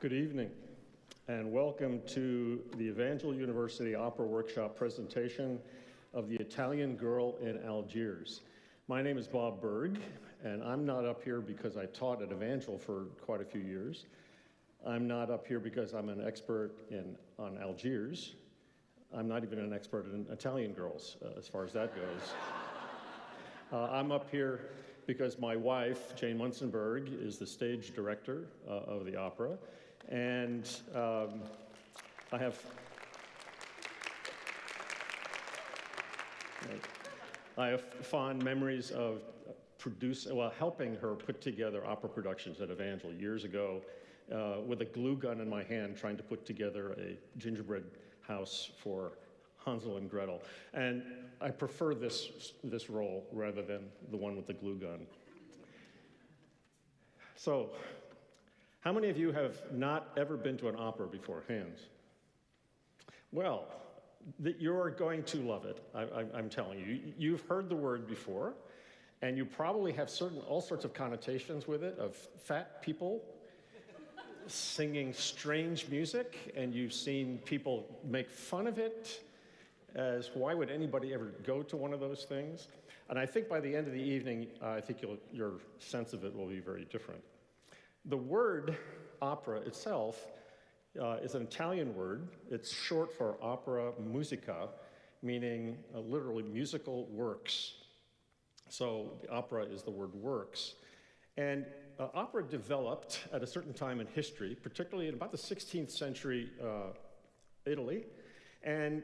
Good evening, and welcome to the Evangel University Opera Workshop presentation of The Italian Girl in Algiers. My name is Bob Berg, and I'm not up here because I taught at Evangel for quite a few years. I'm not up here because I'm an expert on Algiers. I'm not even an expert in Italian girls, as far as that goes. I'm up here because my wife, Jane Munzenberg, is the stage director of the opera, and I have fond memories of helping her put together opera productions at Evangel years ago with a glue gun in my hand trying to put together a gingerbread house for Hansel and Gretel. And I prefer this role rather than the one with the glue gun. So, how many of you have not ever been to an opera before? Hands. Well, you're going to love it, I'm telling you. You've heard the word before, and you probably have all sorts of connotations with it, of fat people singing strange music, and you've seen people make fun of it, as why would anybody ever go to one of those things? And I think by the end of the evening, I think your sense of it will be very different. The word opera itself is an Italian word. It's short for opera musica, meaning literally musical works. So the opera is the word works. And opera developed at a certain time in history, particularly in about the 16th century Italy. And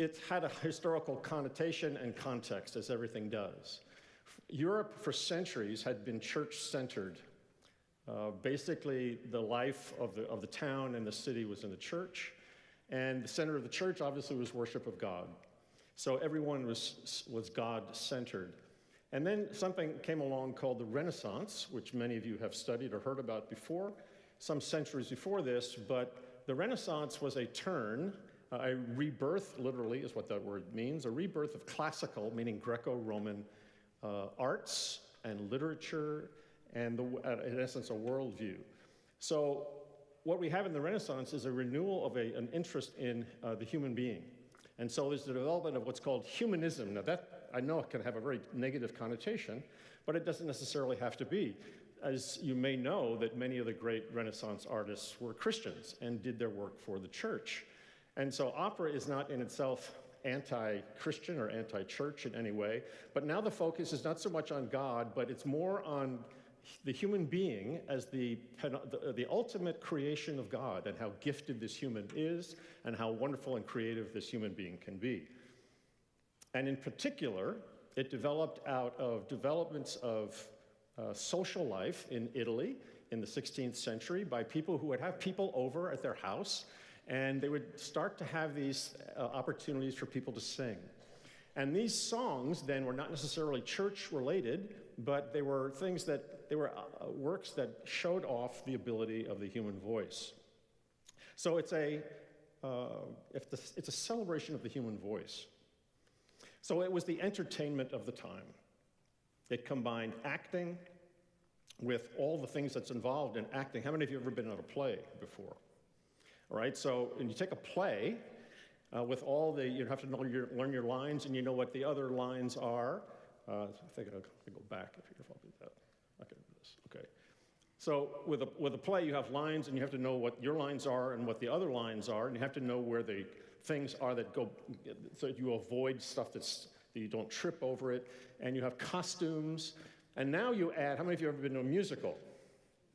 it had a historical connotation and context, as everything does. Europe, for centuries, had been church-centered. Basically, the life of the town and the city was in the church, and the center of the church, obviously, was worship of God. So everyone was God-centered. And then something came along called the Renaissance, which many of you have studied or heard about before, some centuries before this, but the Renaissance was a turn, a rebirth, literally, is what that word means, a rebirth of classical, meaning Greco-Roman arts and literature, and in essence, a worldview. So what we have in the Renaissance is a renewal of an interest in the human being. And so there's the development of what's called humanism. Now that, I know, it can have a very negative connotation, but it doesn't necessarily have to be. As you may know, that many of the great Renaissance artists were Christians and did their work for the church. And so opera is not in itself anti-Christian or anti-church in any way, but now the focus is not so much on God, but it's more on the human being as the ultimate creation of God, and how gifted this human is, and how wonderful and creative this human being can be. And in particular, it developed out of developments of social life in Italy in the 16th century by people who would have people over at their house, and they would start to have these opportunities for people to sing. And these songs then were not necessarily church-related, but they were works that showed off the ability of the human voice. So it's a celebration of the human voice. So it was the entertainment of the time. It combined acting with all the things that's involved in acting. How many of you have ever been in a play before? All right, so when you take a play, with all you have to learn your lines, and you know what the other lines are. I think I'll go back if I'll do that. I can do this. Okay. So with a play, you have lines, and you have to know what your lines are and what the other lines are, and you have to know where the things are that go, so you avoid stuff that you don't trip over it, and you have costumes. And now you add. How many of you have ever been to a musical?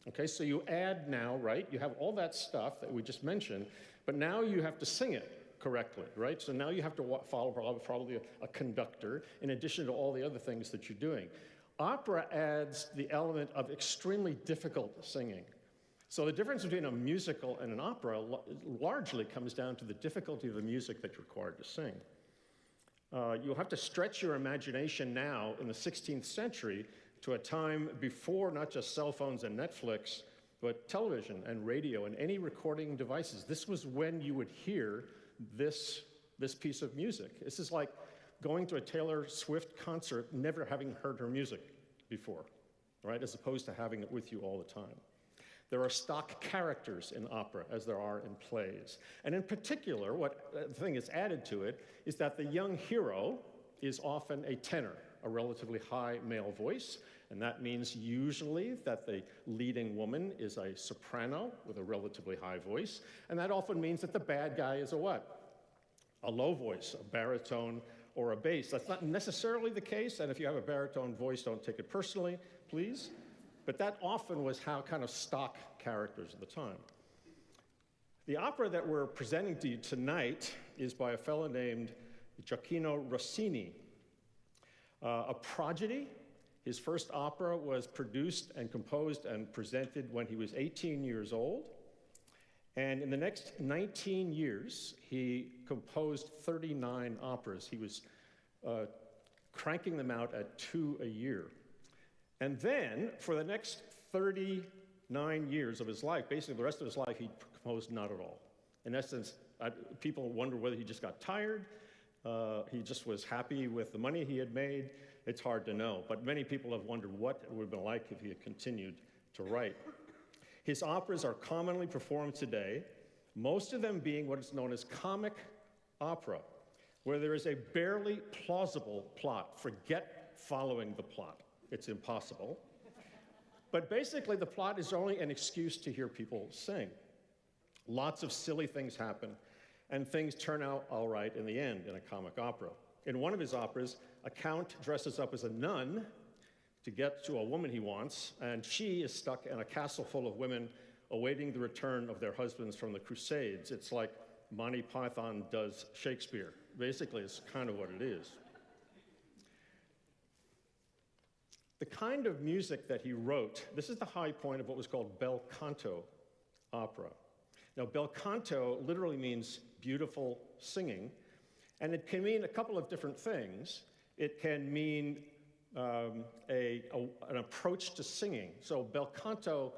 Okay, so you add now, right? You have all that stuff that we just mentioned, but now you have to sing it correctly, right? So now you have to follow probably a conductor in addition to all the other things that you're doing. Opera adds the element of extremely difficult singing. So the difference between a musical and an opera largely comes down to the difficulty of the music that you're required to sing. You'll have to stretch your imagination now in the 16th century to a time before not just cell phones and Netflix, but television and radio and any recording devices. This was when you would hear this piece of music. This is like going to a Taylor Swift concert, never having heard her music before, right? As opposed to having it with you all the time. There are stock characters in opera, as there are in plays. And in particular, what the thing is added to it is that the young hero is often a tenor, a relatively high male voice, and that means usually that the leading woman is a soprano with a relatively high voice, and that often means that the bad guy is a what? A low voice, a baritone, or a bass. That's not necessarily the case, and if you have a baritone voice, don't take it personally, please. But that often was how kind of stock characters at the time. The opera that we're presenting to you tonight is by a fellow named Gioacchino Rossini, a prodigy. His first opera was produced and composed and presented when he was 18 years old. And in the next 19 years, he composed 39 operas. He was cranking them out at 2 a year. And then, for the next 39 years of his life, basically the rest of his life, he composed not at all. In essence, people wonder whether he just got tired, he just was happy with the money he had made. It's hard to know, but many people have wondered what it would have been like if he had continued to write. His operas are commonly performed today, most of them being what is known as comic opera, where there is a barely plausible plot. Forget following the plot. It's impossible. But basically, the plot is only an excuse to hear people sing. Lots of silly things happen, and things turn out all right in the end in a comic opera. In one of his operas, a count dresses up as a nun to get to a woman he wants, and she is stuck in a castle full of women awaiting the return of their husbands from the Crusades. It's like Monty Python does Shakespeare. Basically, it's kind of what it is. The kind of music that he wrote, this is the high point of what was called bel canto opera. Now, bel canto literally means beautiful singing, and it can mean a couple of different things. It can mean an approach to singing. So bel canto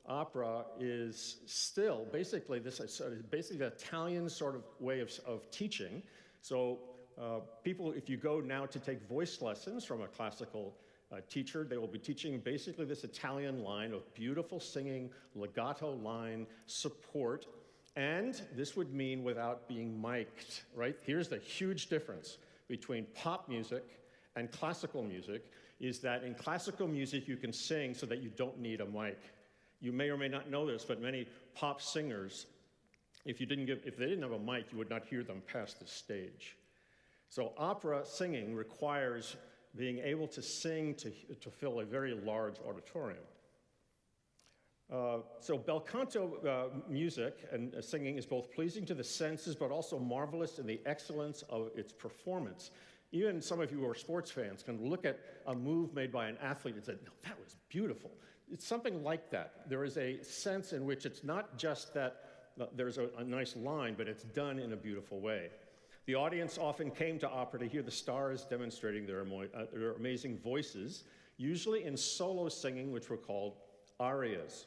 opera is still basically the Italian sort of way of teaching. So people, if you go now to take voice lessons from a classical teacher, they will be teaching basically this Italian line of beautiful singing, legato line, support, and this would mean without being mic'd, right? Here's the huge difference between pop music and classical music, is that in classical music you can sing so that you don't need a mic. You may or may not know this, but many pop singers, if they didn't have a mic, you would not hear them past the stage. So opera singing requires being able to sing to fill a very large auditorium. So bel canto music and singing is both pleasing to the senses, but also marvelous in the excellence of its performance. Even some of you who are sports fans can look at a move made by an athlete and say, no, that was beautiful. It's something like that. There is a sense in which it's not just that there's a nice line, but it's done in a beautiful way. The audience often came to opera to hear the stars demonstrating their amazing voices, usually in solo singing, which were called arias.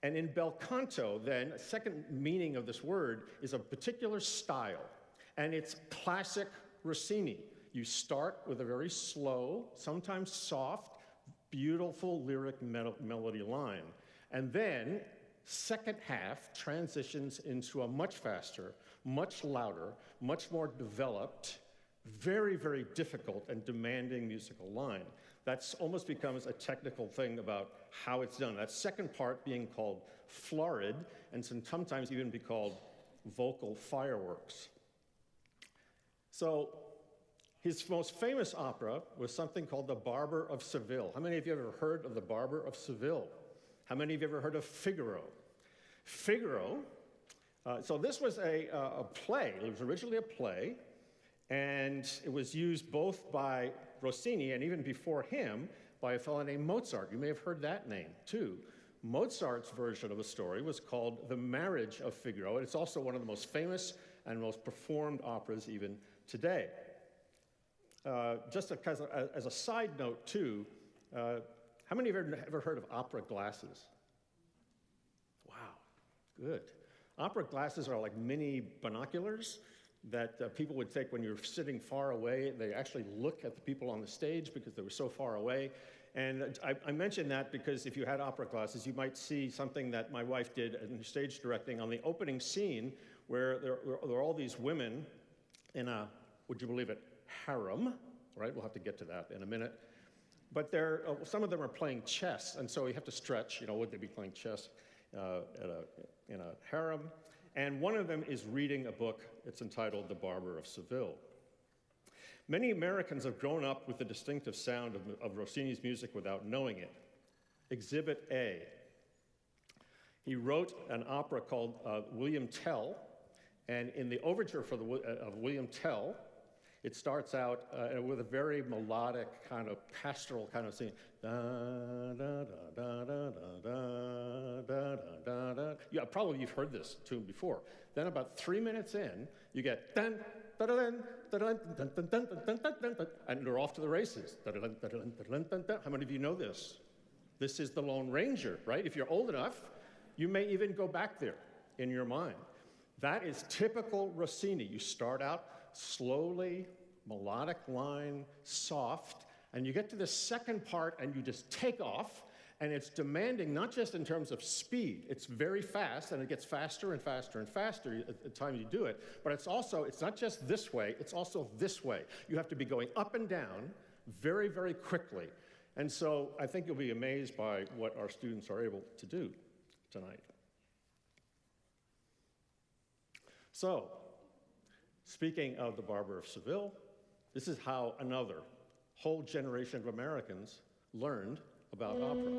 And in bel canto, then, a second meaning of this word is a particular style, and it's classic Rossini. You start with a very slow, sometimes soft, beautiful lyric melody line, and then second half transitions into a much faster, much louder, much more developed, very, very difficult and demanding musical line. That's almost becomes a technical thing about how it's done. That second part being called florid, and sometimes even be called vocal fireworks. So his most famous opera was something called The Barber of Seville. How many of you have ever heard of The Barber of Seville? How many of you have ever heard of Figaro? Figaro, so this was a play. It was originally a play, and it was used both by Rossini and even before him by a fellow named Mozart. You may have heard that name, too. Mozart's version of the story was called The Marriage of Figaro, and it's also one of the most famous and most performed operas even today. Just as a side note, too, how many of you have ever heard of opera glasses? Wow, good. Opera glasses are like mini binoculars that people would take when you're sitting far away. They actually look at the people on the stage because they were so far away. And I mention that because if you had opera classes, you might see something that my wife did in stage directing on the opening scene, where there are all these women in a, would you believe it, harem, right? We'll have to get to that in a minute. But some of them are playing chess, and so you have to stretch. You know, would they be playing chess in a harem? And one of them is reading a book. It's entitled The Barber of Seville. Many Americans have grown up with the distinctive sound of Rossini's music without knowing it. Exhibit A. He wrote an opera called William Tell, and in the overture for of William Tell, it starts out with a very melodic kind of pastoral kind of scene. Da, da, da, da, da, da, da, da. Yeah, probably you've heard this tune before. Then about 3 minutes in, you get dun, da, da, dun, da, dun, dun, dun, dun, dun, dun, dun, dun, and they're off to the races. Da, da, dun, da, dun, da, dun, dun, dun. How many of you know this? This is the Lone Ranger, right? If you're old enough, you may even go back there in your mind. That is typical Rossini. You start out slowly, melodic line, soft, and you get to the second part and you just take off, and it's demanding not just in terms of speed, it's very fast, and it gets faster and faster and faster at the time you do it, but it's not just this way, it's also this way. You have to be going up and down very, very quickly. And so I think you'll be amazed by what our students are able to do tonight. So, speaking of the Barber of Seville, this is how another whole generation of Americans learned about opera.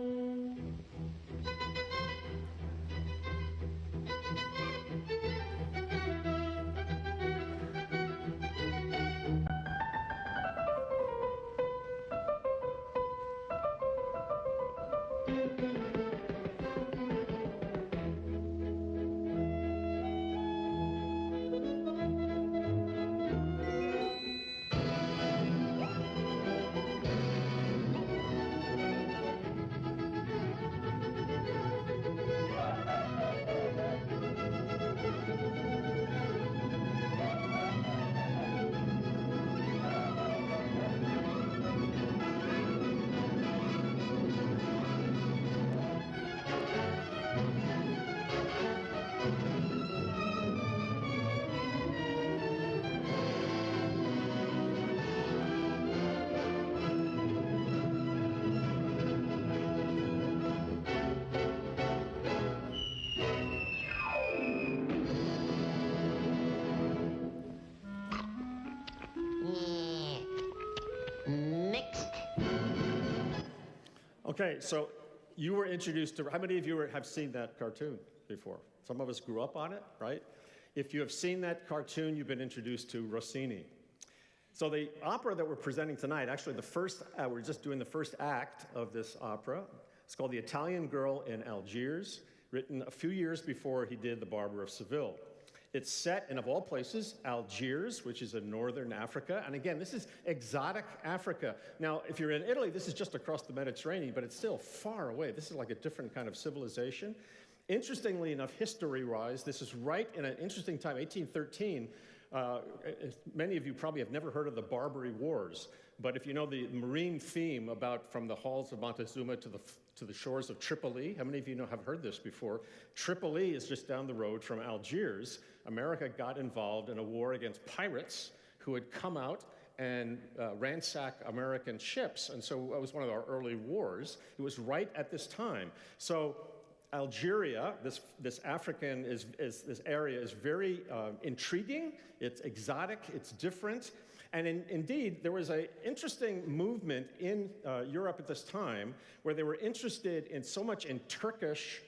Okay, so you were introduced to, how many of you have seen that cartoon before? Some of us grew up on it, right? If you have seen that cartoon, you've been introduced to Rossini. So the opera that we're presenting tonight, actually we're just doing the first act of this opera. It's called The Italian Girl in Algiers, written a few years before he did The Barber of Seville. It's set in, of all places, Algiers, which is in northern Africa. And again, this is exotic Africa. Now, if you're in Italy, this is just across the Mediterranean, but it's still far away. This is like a different kind of civilization. Interestingly enough, history-wise, this is right in an interesting time, 1813. Many of you probably have never heard of the Barbary Wars, but if you know the marine theme about from the halls of Montezuma to the shores of Tripoli, how many of you have heard this before? Tripoli is just down the road from Algiers. America got involved in a war against pirates who had come out and ransack American ships, and so it was one of our early wars. It was right at this time. So Algeria, this African this area is very intriguing. It's exotic. It's different. And indeed, there was an interesting movement in Europe at this time where they were interested in so much in Turkish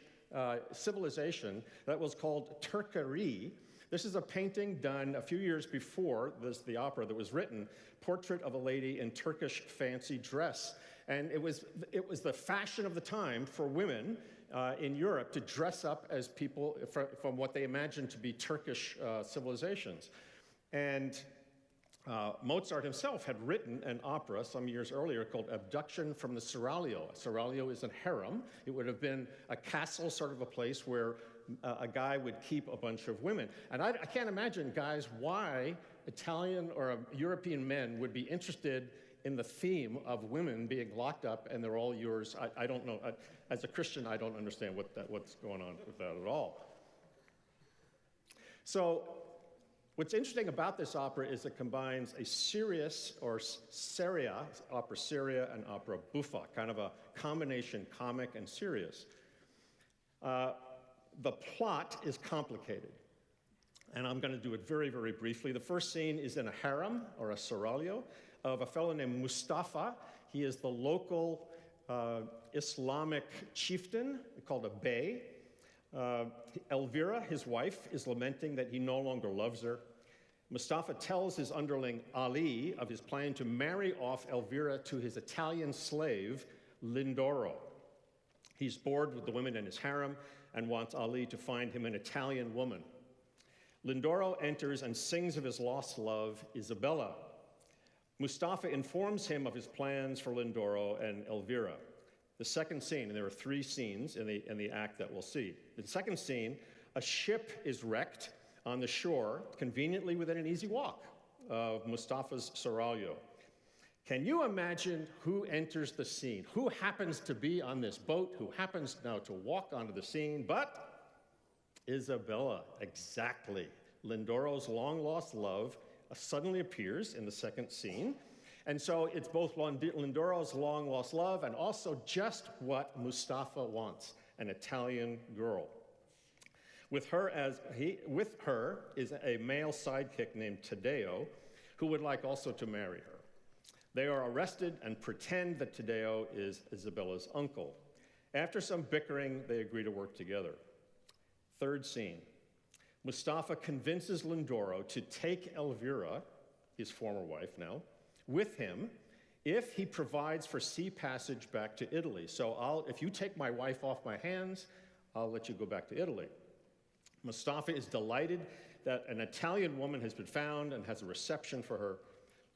civilization that was called Turkerie. This is a painting done a few years before the opera that was written, Portrait of a Lady in Turkish Fancy Dress. And it was the fashion of the time for women in Europe to dress up as people from what they imagined to be Turkish civilizations. And Mozart himself had written an opera some years earlier called Abduction from the Seraglio. A seraglio is a harem. It would have been a castle, sort of a place where a guy would keep a bunch of women. And I can't imagine, guys, why Italian or European men would be interested in the theme of women being locked up and they're all yours. I don't know. As a Christian, I don't understand what's going on with that at all. So what's interesting about this opera is it combines a serious, or seria, opera seria and opera buffa, kind of a combination comic and serious. The plot is complicated, and I'm going to do it very, very briefly. The first scene is in a harem, or a seraglio, of a fellow named Mustafa. He is the local Islamic chieftain, called a bey. Elvira, his wife, is lamenting that he no longer loves her. Mustafa tells his underling Ali of his plan to marry off Elvira to his Italian slave, Lindoro. He's bored with the women in his harem and wants Ali to find him an Italian woman. Lindoro enters and sings of his lost love, Isabella. Mustafa informs him of his plans for Lindoro and Elvira. The second scene, and there are 3 scenes in the act that we'll see. The second scene, a ship is wrecked on the shore, conveniently within an easy walk of Mustafa's seraglio. Can you imagine who enters the scene? Who happens to be on this boat? Who happens now to walk onto the scene? But Isabella, exactly. Lindoro's long-lost love suddenly appears in the second scene. And so it's both Lindoro's long-lost love and also just what Mustafa wants, an Italian girl. With her is a male sidekick named Taddeo, who would like also to marry her. They are arrested and pretend that Taddeo is Isabella's uncle. After some bickering, they agree to work together. Third scene. Mustafa convinces Lindoro to take Elvira, his former wife now, with him if he provides for sea passage back to Italy. So if you take my wife off my hands, I'll let you go back to Italy. Mustafa is delighted that an Italian woman has been found and has a reception for her.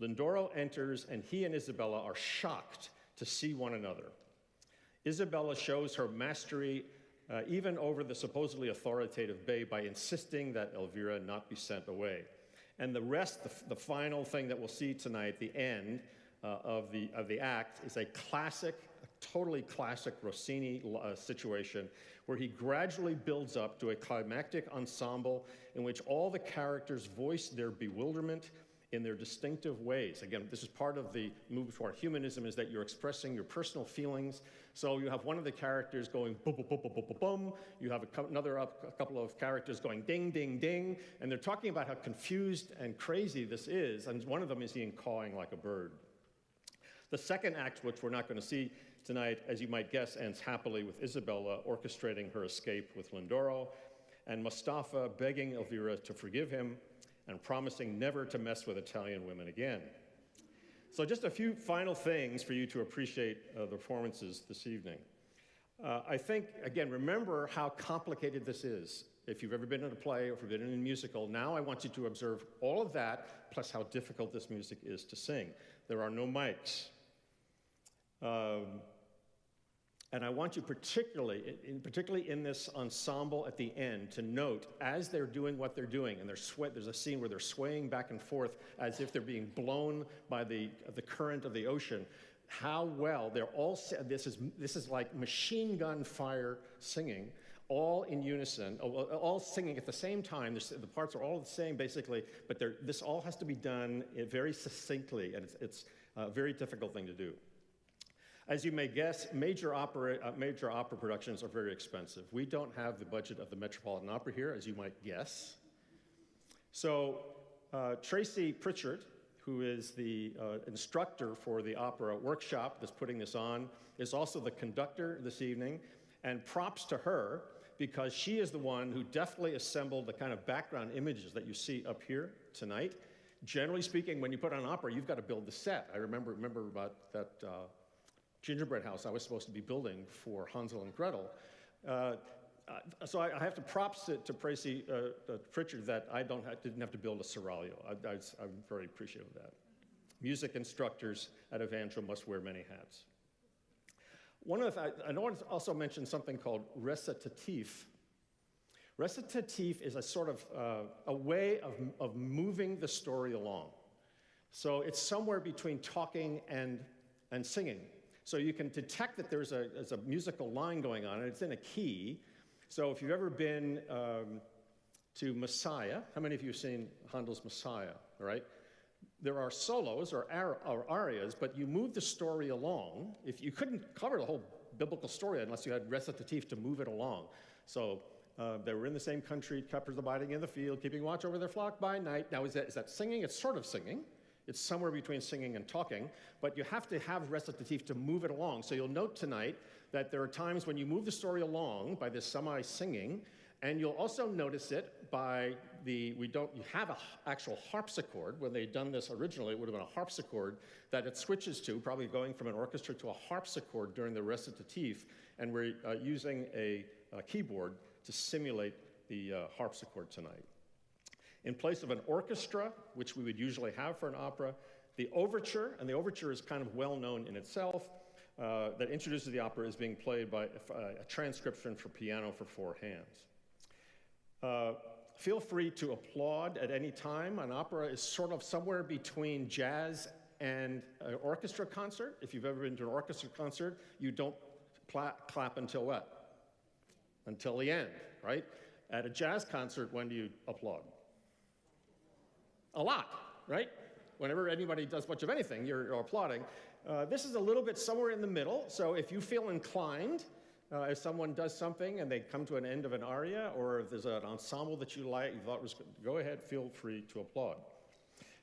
Lindoro enters, and he and Isabella are shocked to see one another. Isabella shows her mastery even over the supposedly authoritative bey by insisting that Elvira not be sent away. And the rest, the final thing that we'll see tonight, the end of the act, is a totally classic Rossini situation where he gradually builds up to a climactic ensemble in which all the characters voice their bewilderment in their distinctive ways. Again, this is part of the move toward humanism, is that you're expressing your personal feelings. So you have one of the characters going boom, boom, boom, boom, boom, boom, boom. You have a couple of characters going ding, ding, ding. And they're talking about how confused and crazy this is. And one of them is Ian cawing like a bird. The second act, which we're not going to see tonight, as you might guess, ends happily with Isabella orchestrating her escape with Lindoro, and Mustafa begging Elvira to forgive him and promising never to mess with Italian women again. So just a few final things for you to appreciate the performances this evening. I think, again, remember how complicated this is. If you've ever been in a play or if you've been in a musical, now I want you to observe all of that, plus how difficult this music is to sing. There are no mics. And I want you particularly in this ensemble at the end to note, as they're doing what they're doing, and there's a scene where they're swaying back and forth as if they're being blown by the current of the ocean, how well they're all, this is like machine gun fire singing, all in unison, all singing at the same time. The parts are all the same, basically, but this all has to be done very succinctly, and it's a very difficult thing to do. As you may guess, major opera productions are very expensive. We don't have the budget of the Metropolitan Opera here, as you might guess. So Tracy Pritchard, who is the instructor for the opera workshop that's putting this on, is also the conductor this evening, and props to her, because she is the one who deftly assembled the kind of background images that you see up here tonight. Generally speaking, when you put on opera, you've got to build the set. I remember about that gingerbread house I was supposed to be building for Hansel and Gretel. So I have to props to Tracy Pritchard that I didn't have to build a seraglio. I'm very appreciative of that. Music instructors at Evangel must wear many hats. I want to also mention something called recitatif. Recitatif is a sort of a way of moving the story along. So it's somewhere between talking and singing. So you can detect that there's a musical line going on, and it's in a key. So if you've ever been to Messiah, how many of you have seen Handel's Messiah, all right? There are solos or arias, but you move the story along. If you couldn't cover the whole biblical story unless you had recitative to move it along. So they were in the same country, shepherds abiding in the field, keeping watch over their flock by night. Now, is that singing? It's sort of singing. It's somewhere between singing and talking, but you have to have recitative to move it along. So you'll note tonight that there are times when you move the story along by this semi-singing, and you'll also notice it by you have an actual harpsichord. When they'd done this originally, it would have been a harpsichord that it switches to, probably going from an orchestra to a harpsichord during the recitative, and we're using a keyboard to simulate the harpsichord tonight. In place of an orchestra, which we would usually have for an opera, the overture, and the overture is kind of well known in itself, that introduces the opera is being played by a transcription for piano for 4 hands. Feel free to applaud at any time. An opera is sort of somewhere between jazz and an orchestra concert. If you've ever been to an orchestra concert, you don't clap until what? Until the end, right? At a jazz concert, when do you applaud? A lot, right? Whenever anybody does much of anything, you're applauding. This is a little bit somewhere in the middle, so if you feel inclined, if someone does something and they come to an end of an aria, or if there's an ensemble that you thought was good, go ahead, feel free to applaud.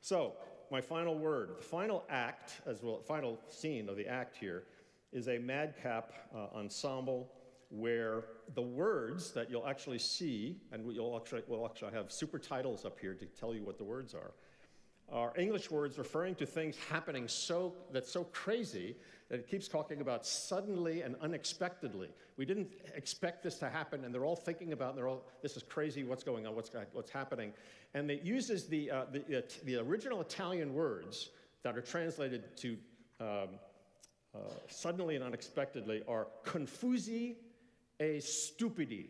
So, my final word, the final act, as well, final scene of the act here, is a madcap ensemble where the words that you'll actually see, and we'll actually have super titles up here to tell you what the words are English words referring to things happening that's so crazy that it keeps talking about suddenly and unexpectedly. We didn't expect this to happen, and they're all thinking about, this is crazy, what's going on, what's happening. And it uses the original Italian words that are translated to suddenly and unexpectedly are confusi e stupidi.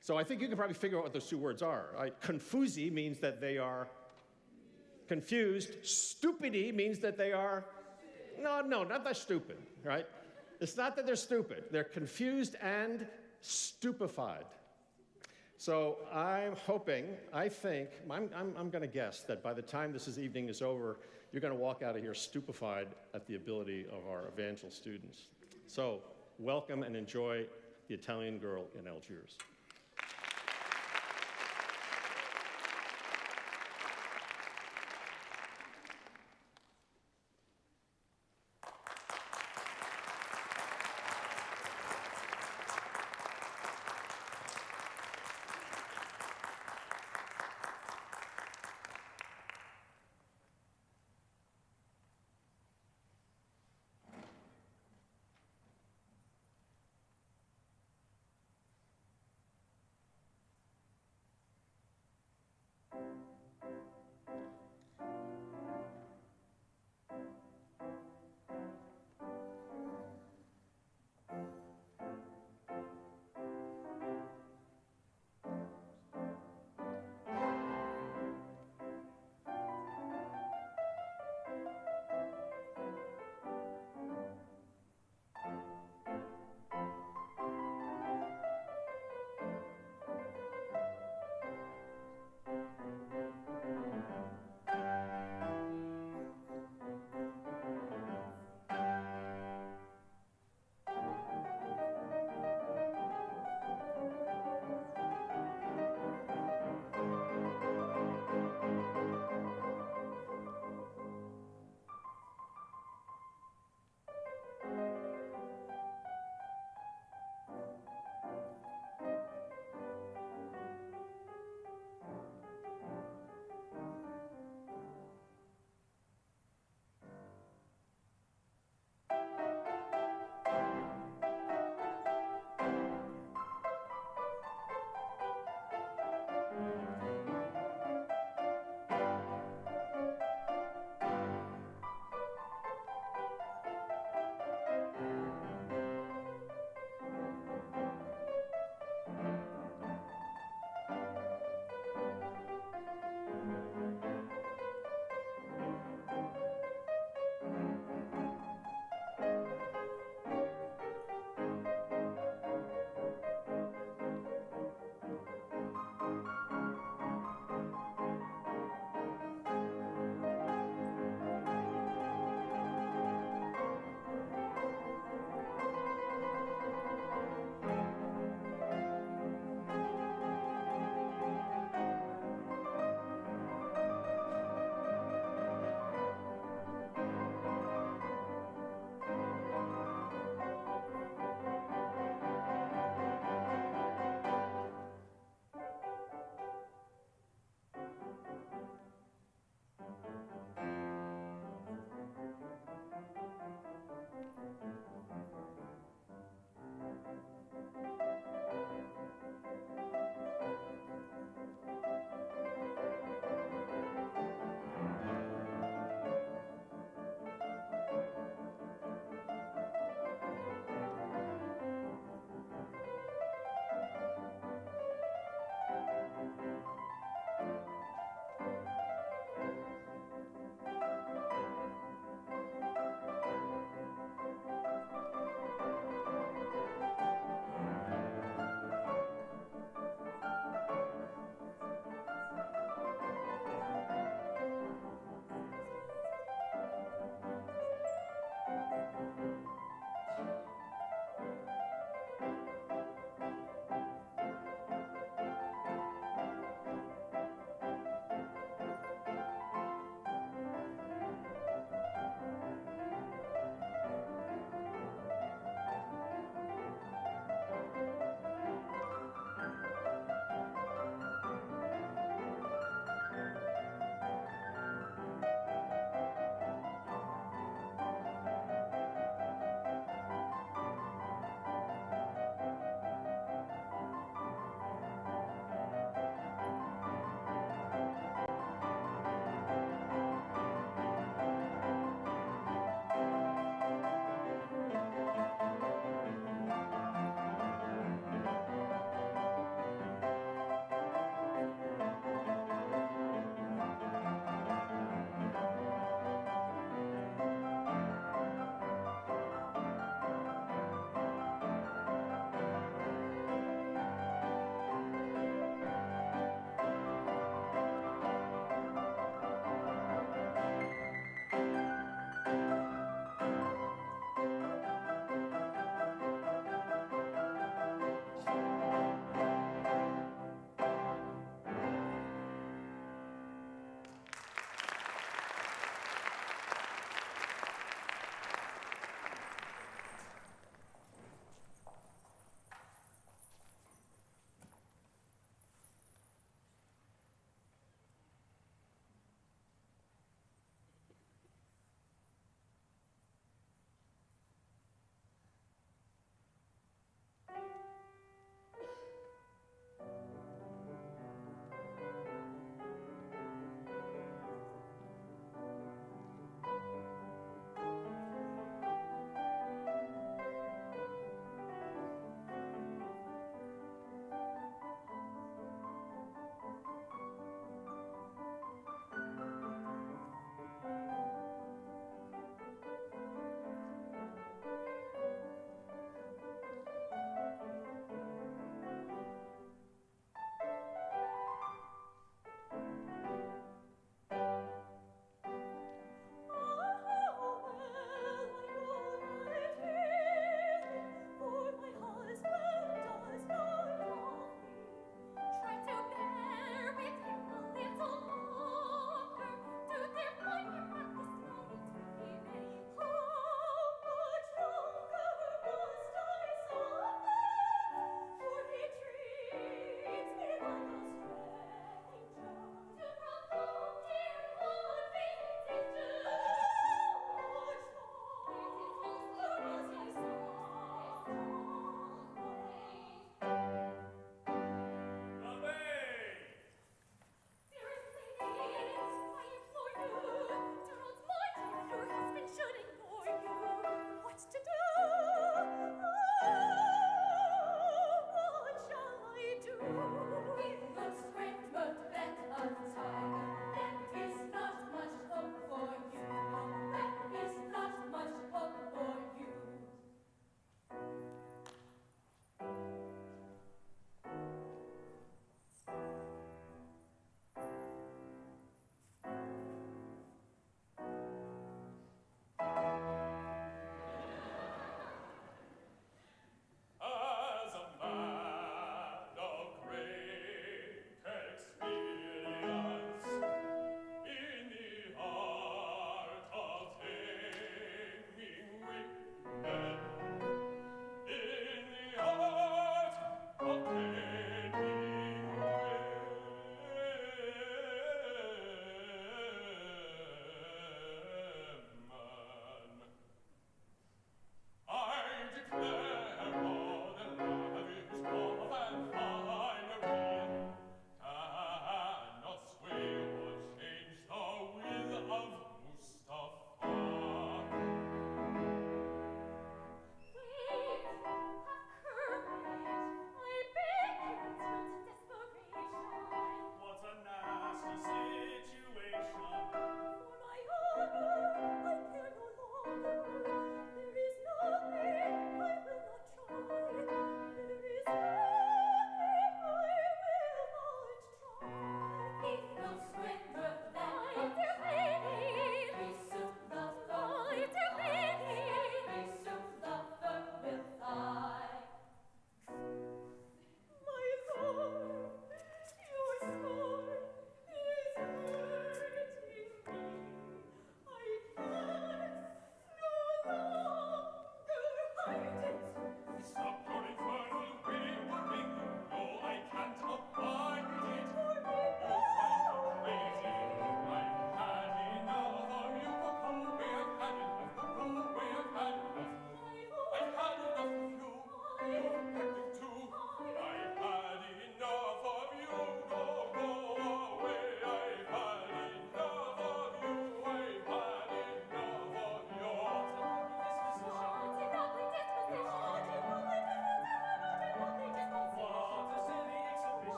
So I think you can probably figure out what those 2 words are. Right? Confusi means that they are confused. Stupidi means that they are, no, not that stupid, right? It's not that they're stupid. They're confused and stupefied. So I'm hoping, I'm going to guess that by the time this evening is over, you're going to walk out of here stupefied at the ability of our evangel students. So welcome and enjoy The Italian Girl in Algiers.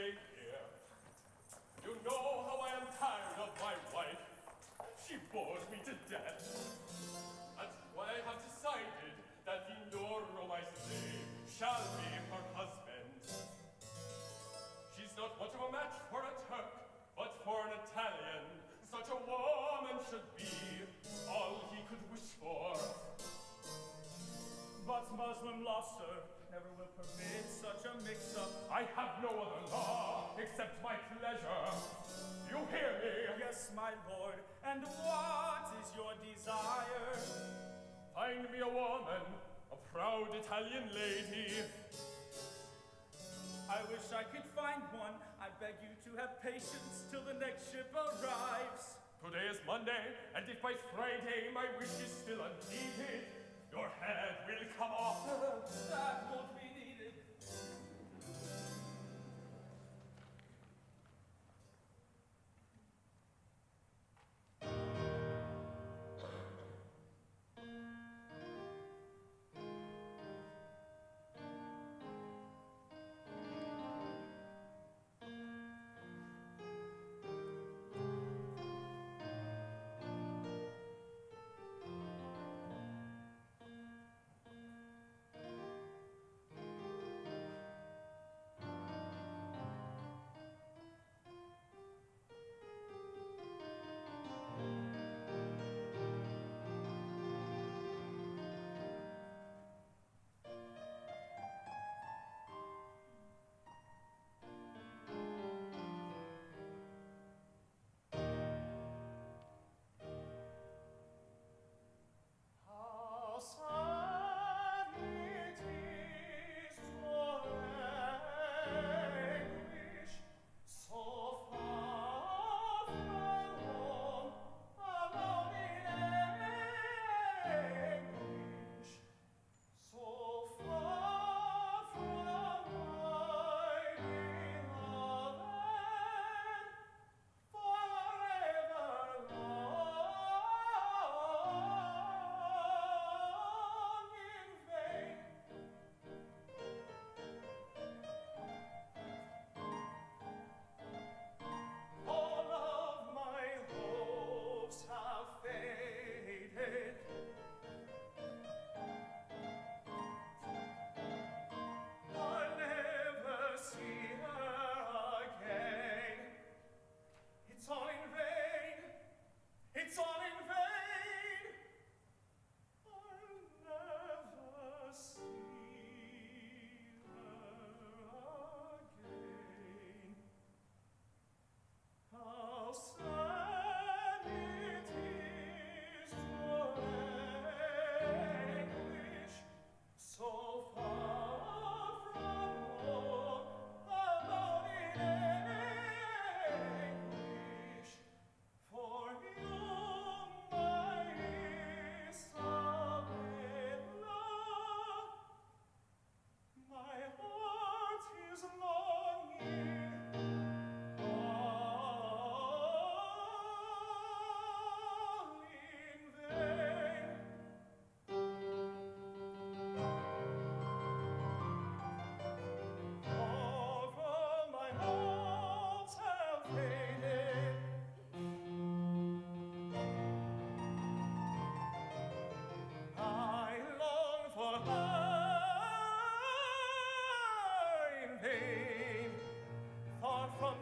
stay here. You know how I am tired of my wife. She bores me to death. That's why I have decided that Indoro, my slave, shall be her husband. She's not much of a match for a Turk, but for an Italian. Such a woman should be all he could wish for. But Muslim law, sir, never will permit such a mix-up. I have no other law except my pleasure. You hear me? Yes, my lord. And what is your desire? Find me a woman, a proud Italian lady. I wish I could find one. I beg you to have patience till the next ship arrives. Today is Monday, and if by Friday my wish is still unneeded, your head will come off. That won't be needed.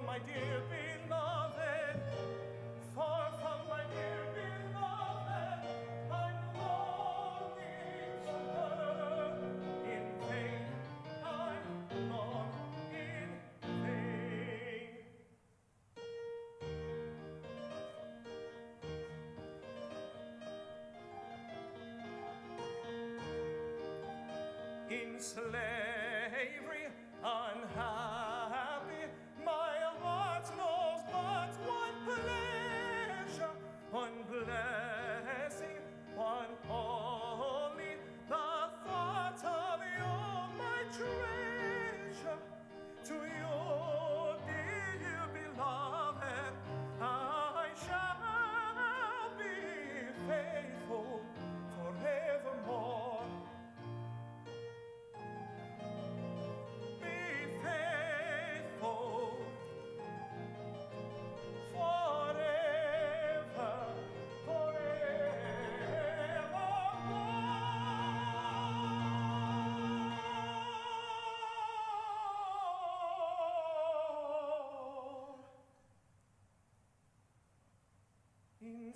My dear beloved, far from my dear beloved, I'm longing for her in vain. I long in vain. In slavery, unhappy, my heart knows but one pleasure, one blessing, one only, the thought of you, my treasure. To you, dear beloved, I shall be faithful forevermore.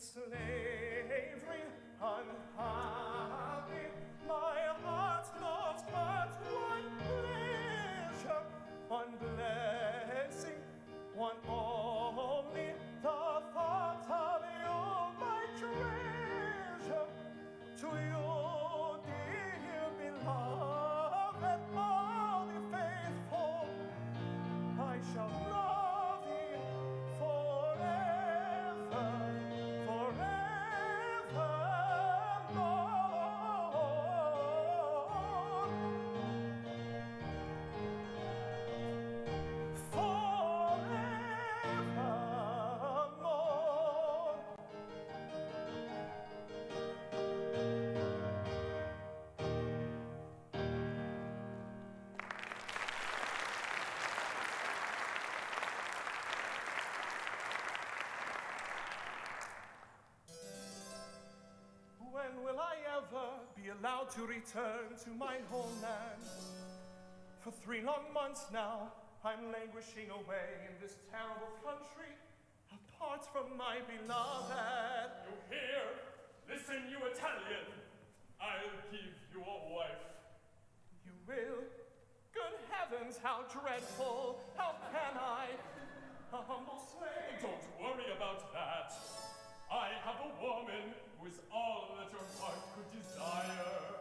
slavery, unhappy, my heart knows but one pleasure, one blessing, one only, the thought of you, my treasure. To you, dear beloved, all the faithful, I shall love thee forever, forevermore. When will I ever be allowed to return to my homeland? For 3 long months now, I'm languishing away in this terrible country, apart from my beloved. You hear? Listen, you Italian. I'll give you a wife. You will? Good heavens, how dreadful! How can I? A humble slave. Don't worry about that. I have a woman who is all that your heart could desire.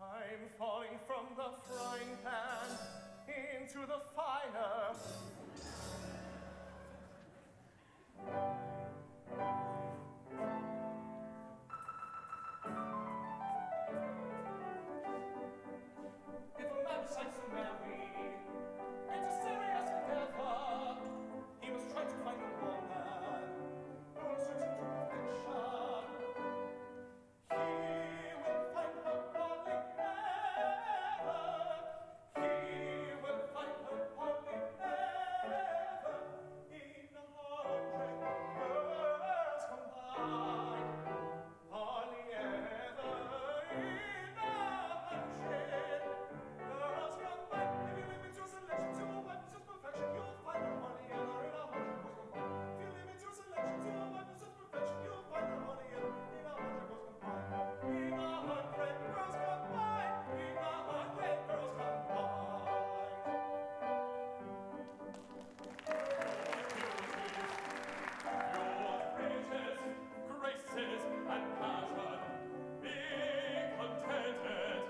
I'm falling from the frying pan into the fire. If a man decides to marry, it's a serious endeavor. He must try to find a woman who's certain to perfection. He will find her falling never. He will find her falling never. In 100 girls combined, hardly ever in 100 girls combined. If you limit your selection to a wife of such perfection, you'll find her hardly ever in 100 girls combined. If you limit your selection to a wife of such perfection, you'll find her hardly ever in 100 girls combined. In 100 girls combined. In 100 girls combined. Your graces, and passion, be contented.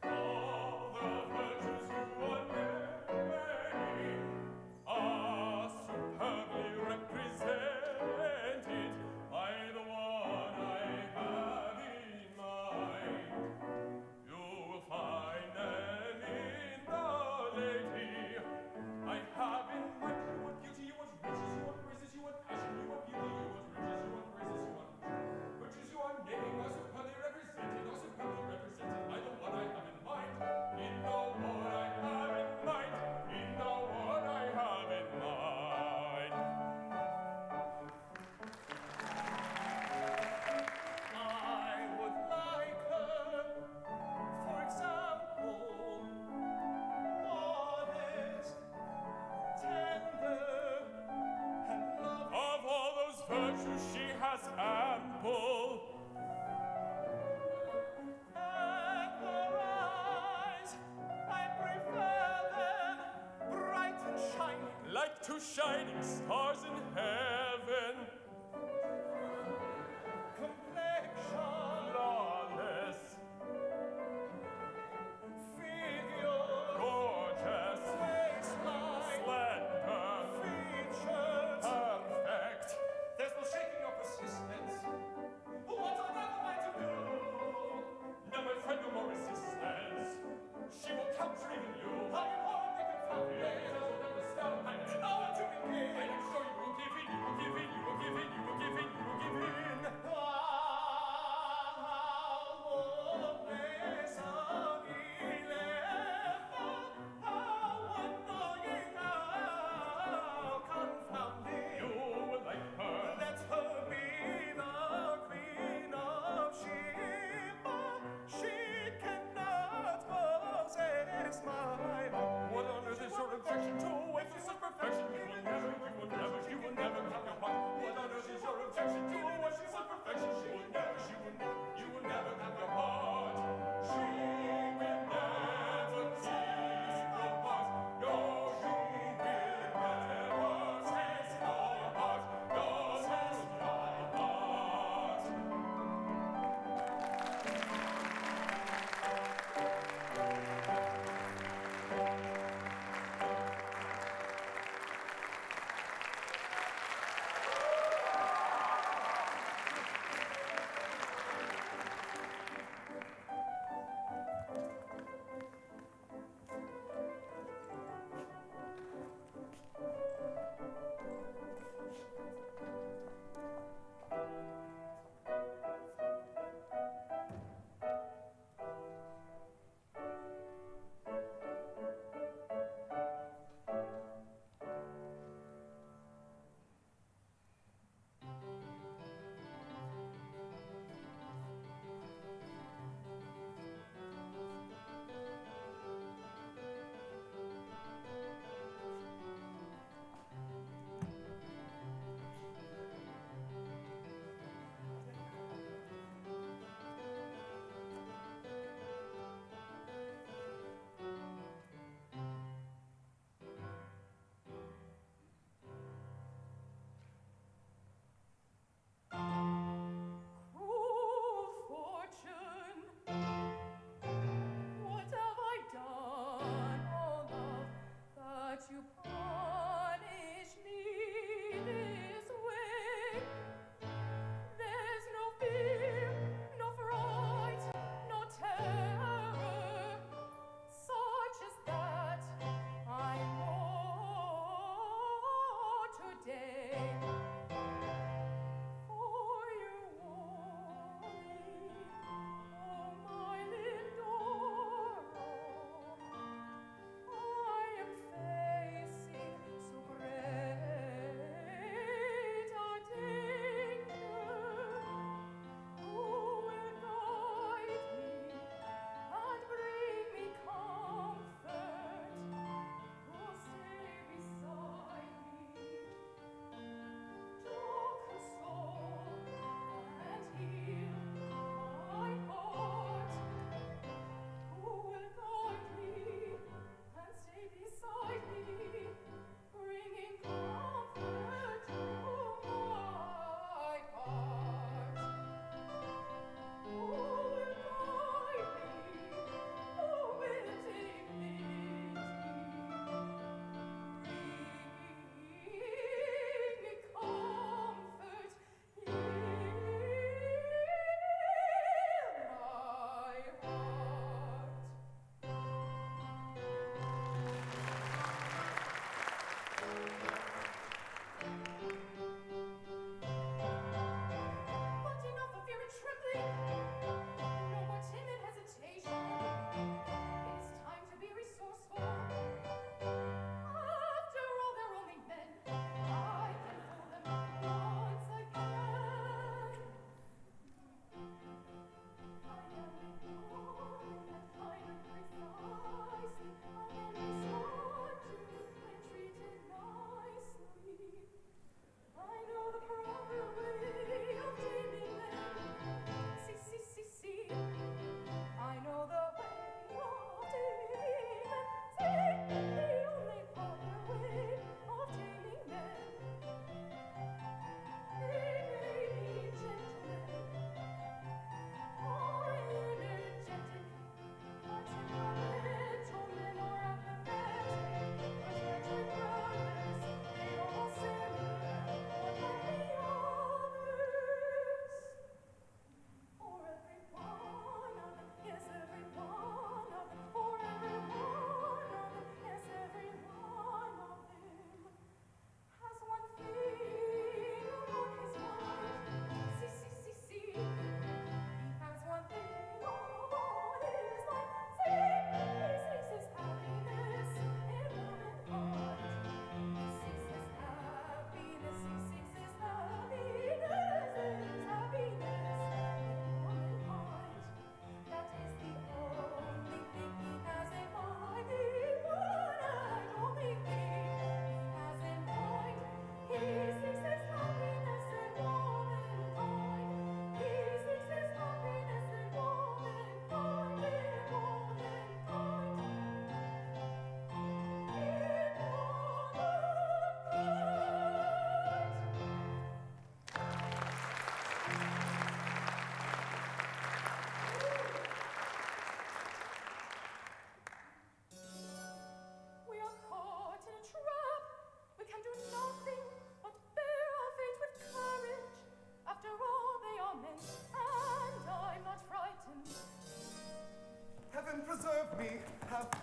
All the virtues you are naming are superbly represented by the one I have in mind. You will find them in the lady I have in mind. You want beauty, you want riches, you want graces, you want passion, you want beauty, you want riches, you want graces, you want virtues you are naming are superbly represented by the one I have in mind. In the one I have in mind. In the one I have in mind. I would like her, for example, modest, tender, and loving. Of all those virtues she has ample. And her eyes, I prefer them bright and shining. Like 2 shining stars in heaven. Complexion, Flawless, figure, gorgeous, waistline, slender, features. perfect. There's no shaking your persistence. What on earth am I to do? No, my friend, no more resistance. She will capture even you. I am horribly confounded. You doesn't understand. I know what you mean. I am sure you will give in, you will give in, you will give in,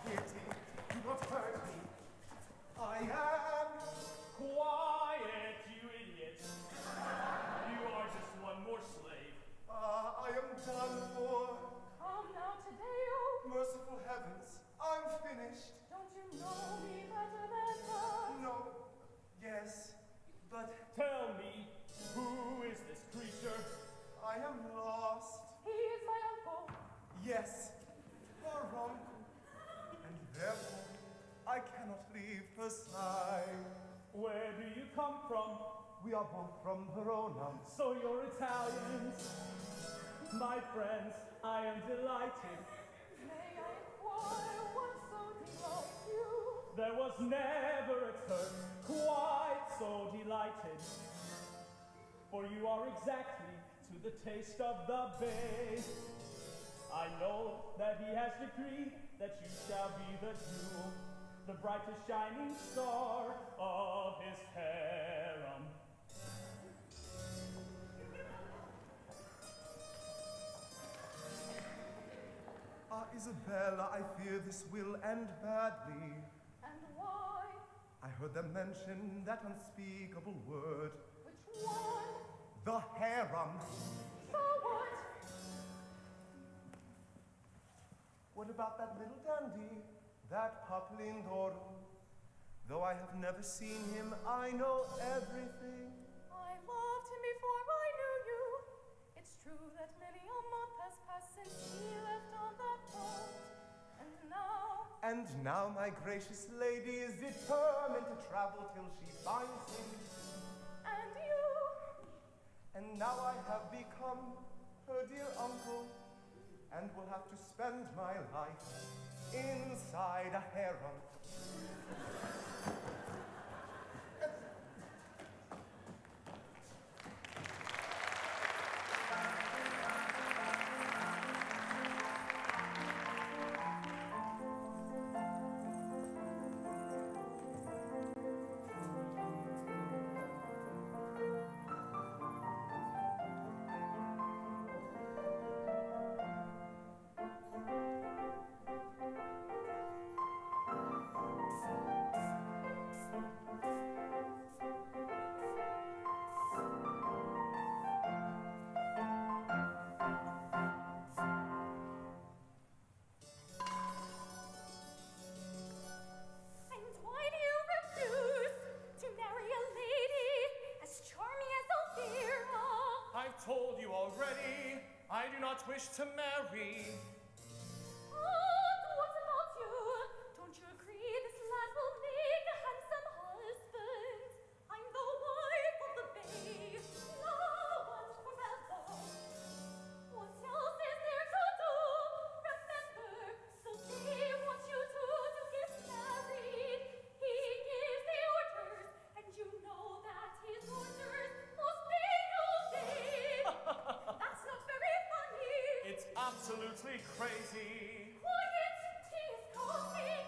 pity, do not hurt me. I am... Quiet, you idiot. You are just one more slave. I am done for. Come now, Tadeo. Merciful heavens, I'm finished. Don't you know me better than that? No, yes, but Tell me, who is this creature? I am lost. He is my uncle. Yes, her uncle, and therefore I cannot leave her side. Where do you come from? We are both from Verona. So you're Italians. My friends, I am delighted. May I inquire what so delights you? There was never a Turk quite so delighted. For you are exactly to the taste of the bay. I know that he has decreed that you shall be the jewel, the brightest shining star of his harem. Isabella, I fear this will end badly. And why? I heard them mention that unspeakable word, Which one? the harem. So what? What about that little dandy, that pup Lindoro? Though I have never seen him, I know everything. I loved him before I knew you. It's true that many a month has passed since he left on that boat. And now my gracious lady is determined to travel till she finds him. And you? And now I have become her dear uncle, and will have to spend my life inside a harem. And why do you refuse to marry a lady as charming as Elvira? I've told you already, I do not wish to marry. And what about you? Don't you agree this lad will make a handsome husband? I'm the wife of the babe, now and forever. What else is there to do? Remember, so they want you to get married. He gives the orders, and you know that his orders must be obeyed. That's not very funny. It's absolutely crazy. Quiet, he is coughing.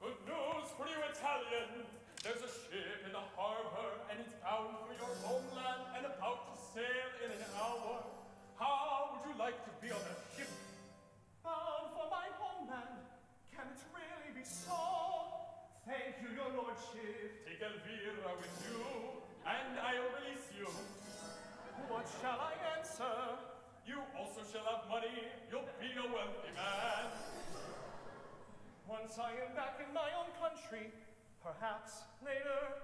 Good news for you, Italian. There's a ship in the harbor, and it's bound for your homeland and about to sail in an hour. How would you like to be on a ship? Bound for my homeland. Can it really be so? Thank you, your lordship. Take Elvira with you, and I'll release you. What shall I answer? You also shall have money. You'll be a wealthy man. Once I am back in my own country, perhaps later,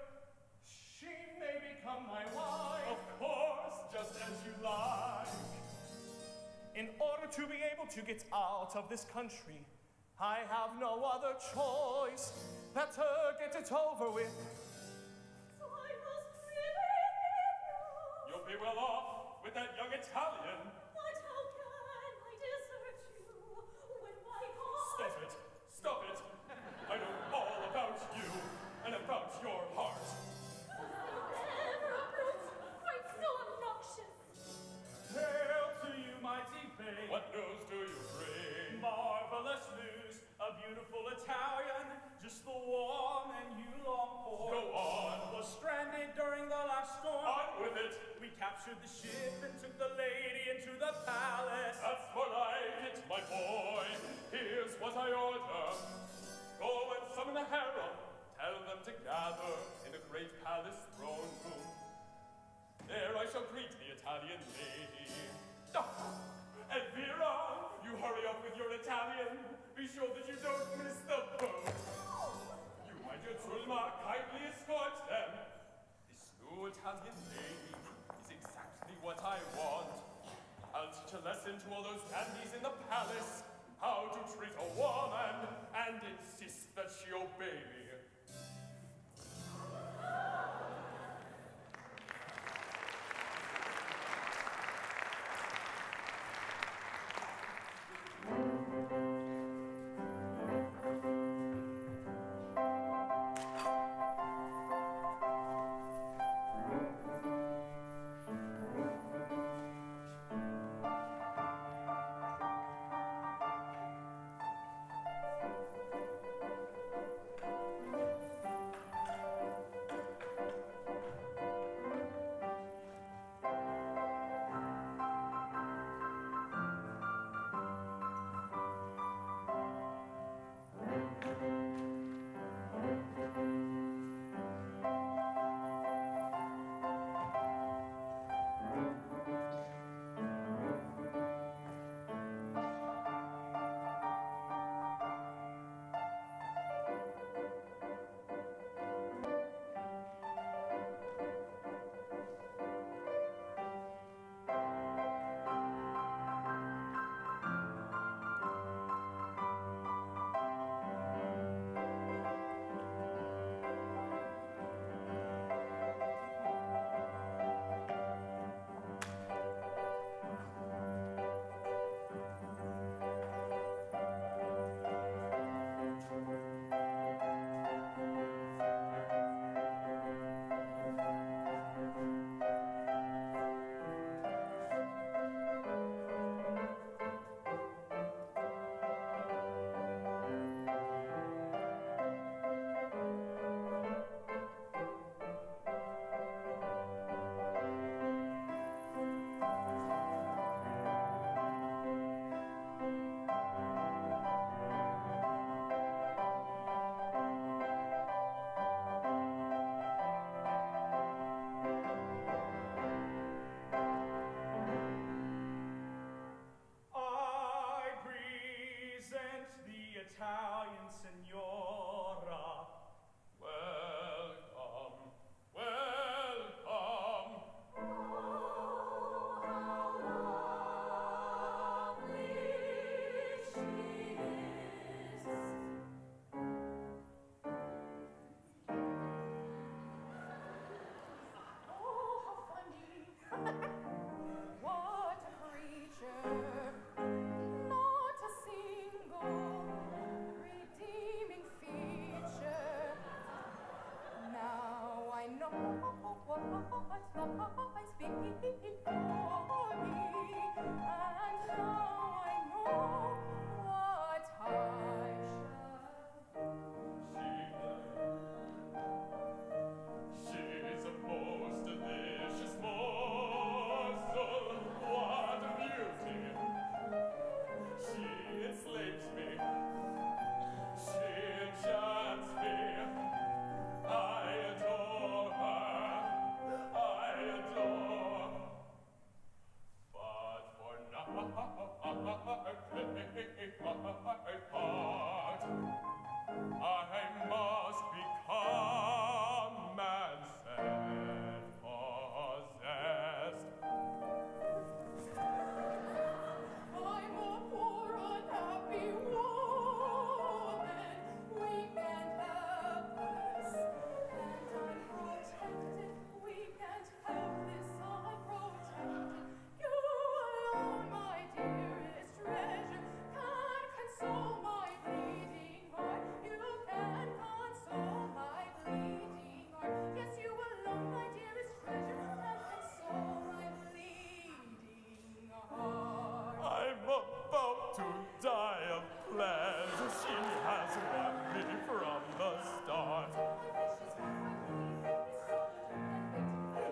she may become my wife. Of course, just as you like. In order to be able to get out of this country, I have no other choice. Better get it over with. So I must really leave you. You'll be well off with that young Italian. But how can I desert you when my God... Stop it. Stop it. I know all about you and about your heart. Was there ever a brute quite so obnoxious? Hail to you, mighty babe. What news do you bring? Marvelous news, a beautiful Italian, just the woman you long for. Go on. Was stranded during the last storm. On with it. We captured the ship and took the lady into the palace. That's more like it, my boy. Here's what I order. Go and summon a herald. Tell them to gather in the great palace throne room. There I shall greet the Italian lady. Elvira, you hurry up with your Italian. Be sure that you don't miss the boat. You, my dear Zulma, kindly escort them. This new Italian lady is exactly what I want. I'll teach a lesson to all those dandies in the palace how to treat a woman and insist that she obey me. I present the Italian signora. Welcome, welcome. Oh, how lovely she is. Oh, how funny. What a creature. Not a single redeeming feature. Now I know what lies before me, and now I know what I She's a most delicious morsel. What a beauty. She enslaves me. She enchants me. I adore her. I adore. But for now, I must become and set possessed. I'm a poor unhappy woman, weak and helpless, and unprotected, weak and helpless, unprotected. You alone, my dearest treasure, can console my bleeding heart. You can console my bleeding heart. Yes, you alone, my dearest treasure, can console my bleeding heart. I'm about to die of pleasure. She has won me from the start.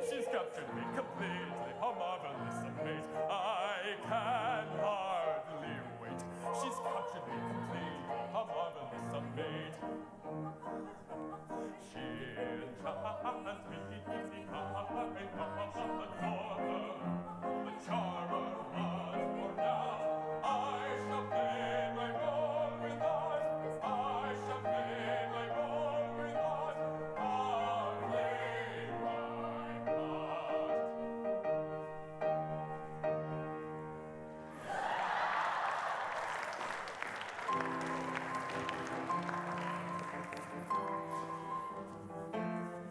She's captured me completely, a marvelous amaze. I can hardly wait. She's captured me completely. The charmer was worn out. I shall play my role without. I shall play my role without. I'll play my part.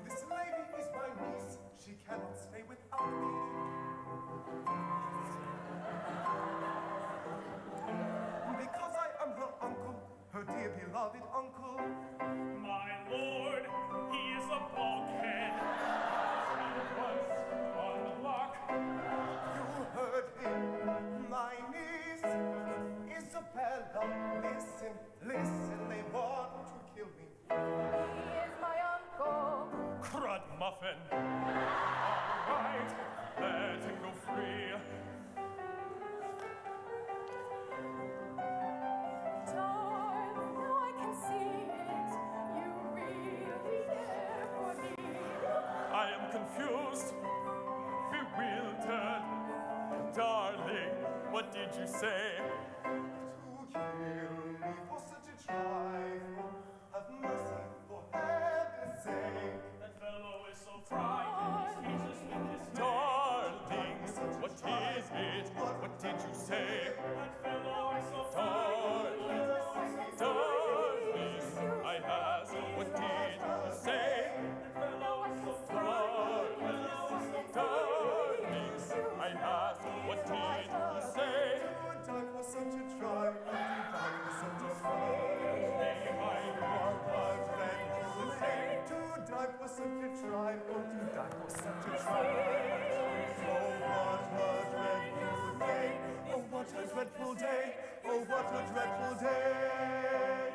This lady is my niece. She cannot stay without me. Because I am her uncle, her dear beloved uncle. My lord, he is a bulkhead. Once on the block. You heard him, my niece. Isabella, listen, listen, they want to kill me. He is my uncle. Crud muffin. All right, let him go free. Darling, now I can see it. You really care for me. I am confused, bewildered. Darling, what did you say? To kill me for such a trifle. Have mercy for heaven's sake. That fellow is so frightened, he teaches me his Darling, what is it? What did you say? That fellow is so frightened, he Darling, I asked, what did you say? That fellow is so frightened, Darling, I asked, what did you say? To die for such a trifle. To die for such a trifle. What dreadful day. To die for such a trifle. To die for such a trifle. Oh, what a dreadful day. Oh, what a dreadful day. Oh, what a dreadful day.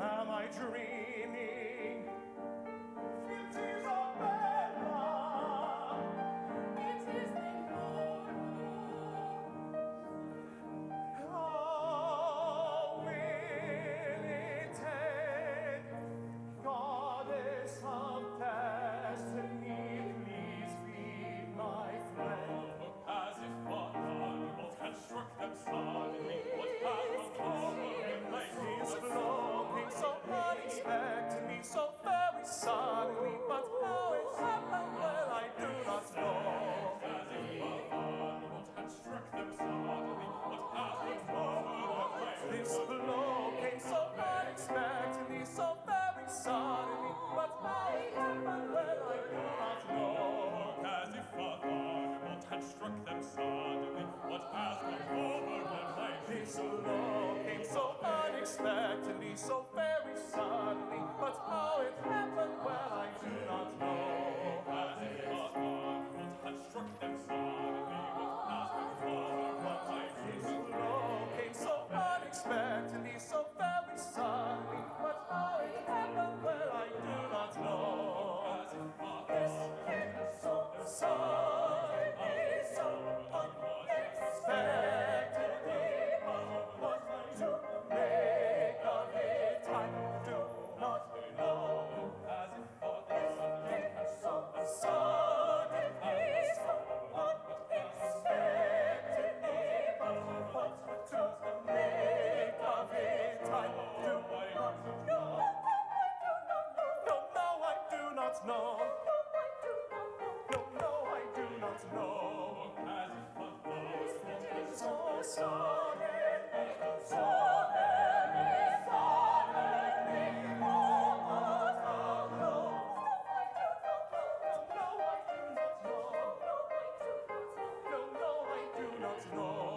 Am I dreaming? It is Isabella. It is the moon. How will it take? Goddess of destiny, please be my friend. As if one bolt had struck them suddenly, what has come over in my It's blowing so unexpectedly, so very suddenly, but how it happened, well, I do not know. As if one bolt had struck them suddenly, what has come over my This blow came so unexpectedly, so very suddenly, but how it happened, well, I do not know. As if a thunderbolt had struck them suddenly, what has come over my This blow came so unexpectedly, so very suddenly, but how it happened, well, I do not know. As if a thunderbolt had struck them suddenly, what has come over my This blow came so unexpectedly, so very suddenly, but how it happened, well, I do not know. As if a This came so suddenly, so unexpectedly, but what to make of it? but no